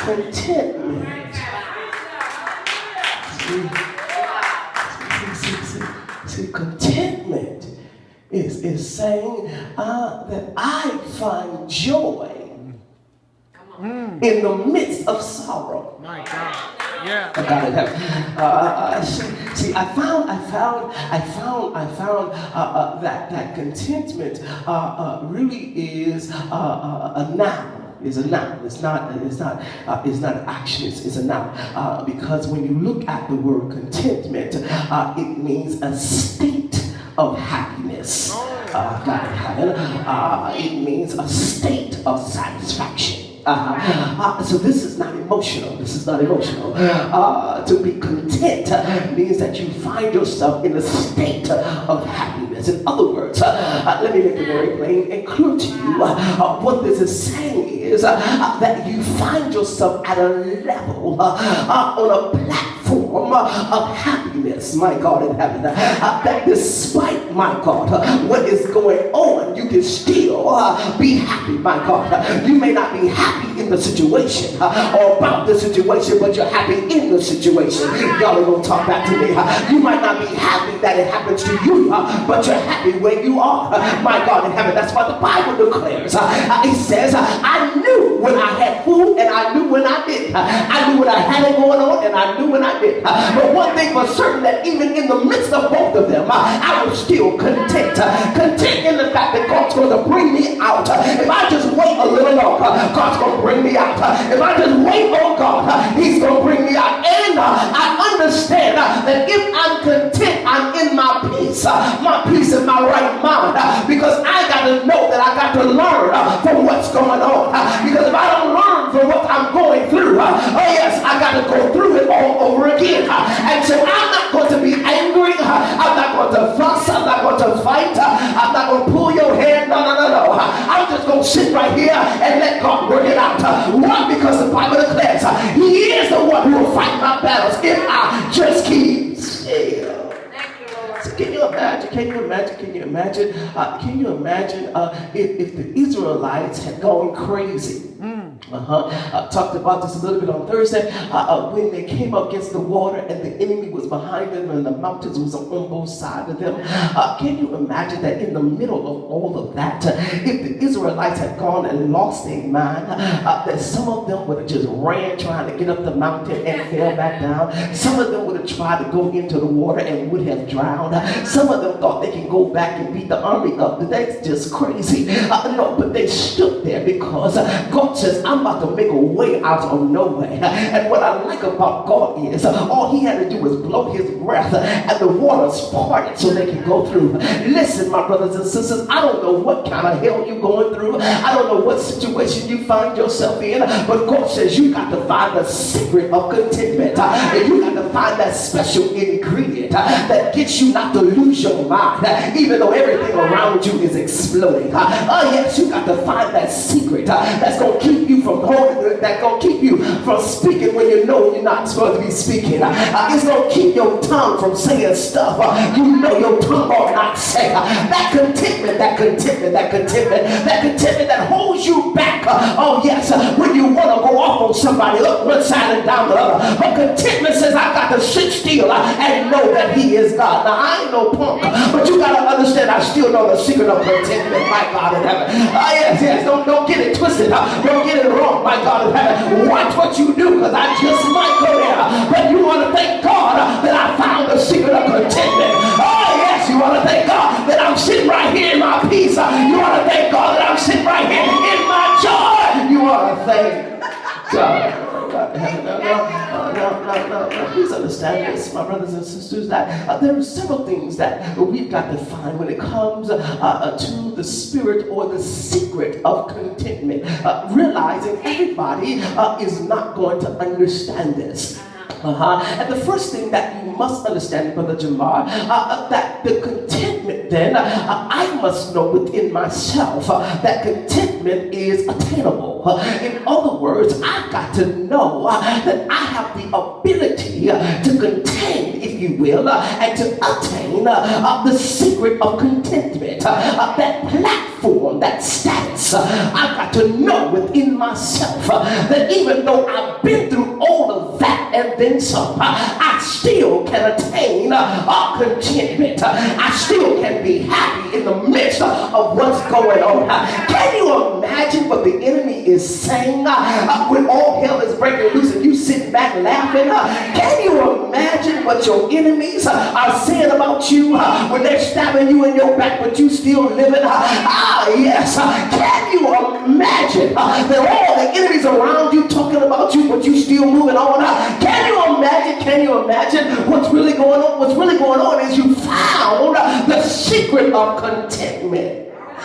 Contentment. See, contentment is saying that I find joy in the midst of sorrow. My God. Yeah. I got it. See, I found that contentment really is a noun. Is a noun. It's not an action. It's a noun. Because when you look at the word contentment, it means a state of happiness. It means a state of satisfaction. So this is not emotional. To be content means that you find yourself in a state of happiness. In other words, let me make it very plain and clear to you. What this is saying is that you find yourself at a level, on a platform of happiness, my God in heaven. That despite, my God, what is going on, you can still be happy, my God. You may not be happy in the situation or about the situation, but you're happy in the situation. Y'all are going to talk back to me. You might not be happy that it happens to you, but you're happy where you are, my God in heaven. That's what the Bible declares. It says, I knew when I had food and I knew when I didn't. I knew when I had it going on and I knew when I didn't. But one thing for certain, that even in the midst of both of them, I was still content. Content in the fact that God's going to bring me out. If I just wait a little longer, God's going to bring me out. If I just wait on God, He's going to bring me out. And I understand that if I'm content, I'm in my peace in my right mind. Because I got to know that I got to learn from what's going on. Because if I don't learn from what I'm going through, I got to go through it all over again. And so I'm not going to be angry. I'm not going to fuss. I'm not going to fight. I'm not going to pull your hair. No. I'm just going to sit right here and let God work it out. Why? Because the Bible declares He is the one who will fight my battles if I just keep still. So can you imagine if the Israelites had gone crazy? Talked about this a little bit on Thursday when they came up against the water and the enemy was behind them and the mountains was on both sides of them. Can you imagine that in the middle of all of that, if the Israelites had gone and lost their mind, that some of them would have just ran trying to get up the mountain and fell back down. Some of them would have tried to go into the water and would have drowned. Some of them thought they can go back and beat the army up. But that's just crazy. No, but they stood there because God says, I'm about to make a way out of no way. And what I like about God is all He had to do was blow His breath and the waters parted so they can go through. Listen, my brothers and sisters, I don't know what kind of hell you're going through. I don't know what situation you find yourself in, but God says you got to find the secret of contentment. And you got to find that special ingredient that gets you not to lose your mind, even though everything around you is exploding. Yes, you got to find that secret that's going to keep you from holding, that's going to keep you from speaking when you know you're not supposed to be speaking. It's going to keep your tongue from saying stuff you know your tongue ought not say. That contentment that holds you back. When you want to go off on somebody up one side and down the other. But contentment says I got to sit still and know that He is God. Now I ain't no punk, but you got to understand I still know the secret of contentment, my God in heaven. Yes, don't get it twisted. Don't get it wrong, my God in heaven. Watch what you do, because I just might go there. But you want to thank God that I found the secret of contentment. Yes, you want to thank God that I'm sitting right here in my peace. You want to thank God that I'm sitting right here in my joy. You want to thank God. No, please understand this, my brothers and sisters, that there are several things that we've got to find when it comes to the spirit or the secret of contentment. Realizing everybody is not going to understand this. And the first thing that you must understand, Brother Jamar, that the contentment then I must know within myself that contentment is attainable. In other words, I've got to know that I have the ability to contain, if you will, and to attain the secret of contentment, that platform, that status. I've got to know within myself that even though I've been through all of that and then some, I still can attain contentment. I still can be happy in the midst of what's going on. Can you imagine what the enemy is saying when all hell is breaking loose and you sitting back laughing? Can you imagine what your enemies are saying about you when they're stabbing you in your back but you still living? Yes. Can you imagine that all the enemies around you talking about you but you still moving on? Can you imagine what's really going on? What's really going on is you found the secret of contentment.